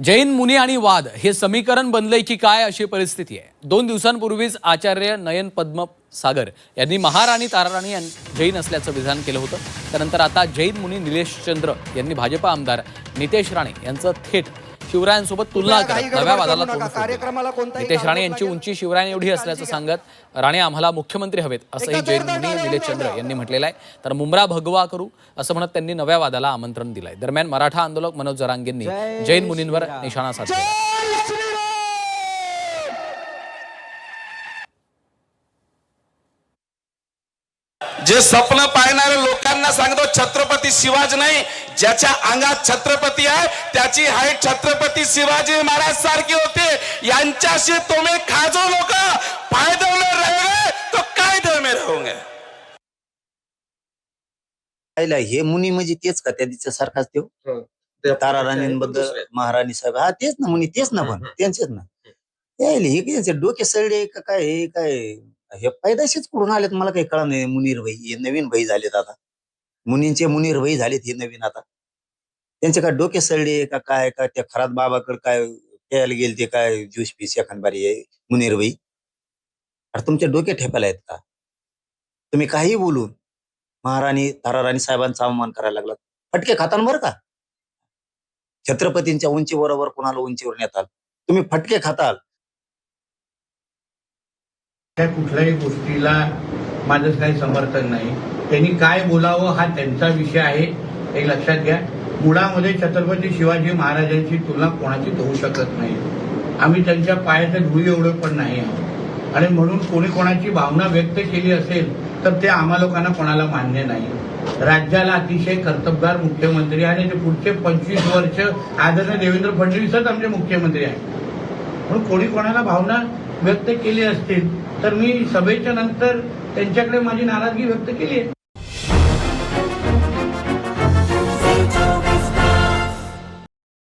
जैन मुनी आणि वाद हे समीकरण बनलंय की काय अशी परिस्थिती आहे। 2 दिवसांपूर्वीच आचार्य नयन पद्म सागर यांनी महाराणी ताराराणी जैन असल्याचं विधान केलं होतं। त्यानंतर आता जैन मुनी निलेश चंद्र यांनी भाजपा आमदार नितेश राणे यांचं थेट शिवरायांसोबत तुलना करत नव्या वादाला तोंड फोडलं। नितेश राणे यांची उंची शिवरायांनी एवढी असल्याचं सांगत राणे आम्हाला मुख्यमंत्री हवेत असंही जैन मुनी निलेश चंद्र यांनी म्हटलेलं आहे। तर मुंब्रा भगवा करू असं म्हणत त्यांनी नव्या वादाला आमंत्रण दिलंय। दरम्यान मराठा आंदोलक मनोज जरांगेंनी जैन मुनींवर निशाणा साधला। जे स्वप्न पाहणारे लोकांना सांगतो छत्रपती शिवाजी नाही, ज्याच्या अंगात छत्रपती आहे त्याची हाईट छत्रपती शिवाजी महाराज सारखी होते। यांच्याशी तुम्ही खाजो लोक फायदे में रहोगे तो कायदे में रहोगे। हे मुनी म्हणजे तेच का त्या दिवसा सारखाच तो ताराराणींबद्दल महाराणी साहेब, हा तेच ना मुनी, तेच ना, पण त्यांचेच ना। हे डोके सळले का काय, हे काय हे पैदाशीच कुठून आलेत मला काही कळलं नाही। मुनीर भाई हे नवीन भाई झालेत आता, मुनींचे मुनीर भाई झालेत हे नवीन आता। त्यांचे काय डोके सळले का काय, का त्या खरात बाबाकडे काय प्यायला गेले ते काय ज्यूस पीस एखादबारी आहे मुनीर भाई। अरे तुमचे डोके ठेपायला आहेत का? तुम्ही काही बोलून महाराणी ताराराणी साहेबांचा अवमान करायला लागला, फटके खातान बरं का। छत्रपतींच्या उंची बरोबर कोणाला उंचीवर नेताल तुम्ही, फटके खाताल। त्या कुठल्याही गोष्टीला माझं काही समर्थन नाही। त्यांनी काय बोलावं हा त्यांचा विषय आहे, हे लक्षात घ्या। मुळामध्ये छत्रपती शिवाजी महाराजांची तुलना कोणाचीच होऊ शकत नाही। आम्ही त्यांच्या पायाच्या धुळी एवढं पण नाही आहोत, आणि म्हणून कोणी कोणाची भावना व्यक्त केली असेल तर ते आम्हा लोकांना कोणाला मान्य नाही। राज्याला अतिशय कर्तबगार मुख्यमंत्री आणि ते पुढचे 25 वर्ष आदरणीय देवेंद्र फडणवीसच आमचे मुख्यमंत्री आहेत। म्हणून कोणी कोणाला भावना व्यक्त केली असतील तर मी सभेच्या नंतर त्यांच्याकडे माझी नाराजगी व्यक्त केली आहे।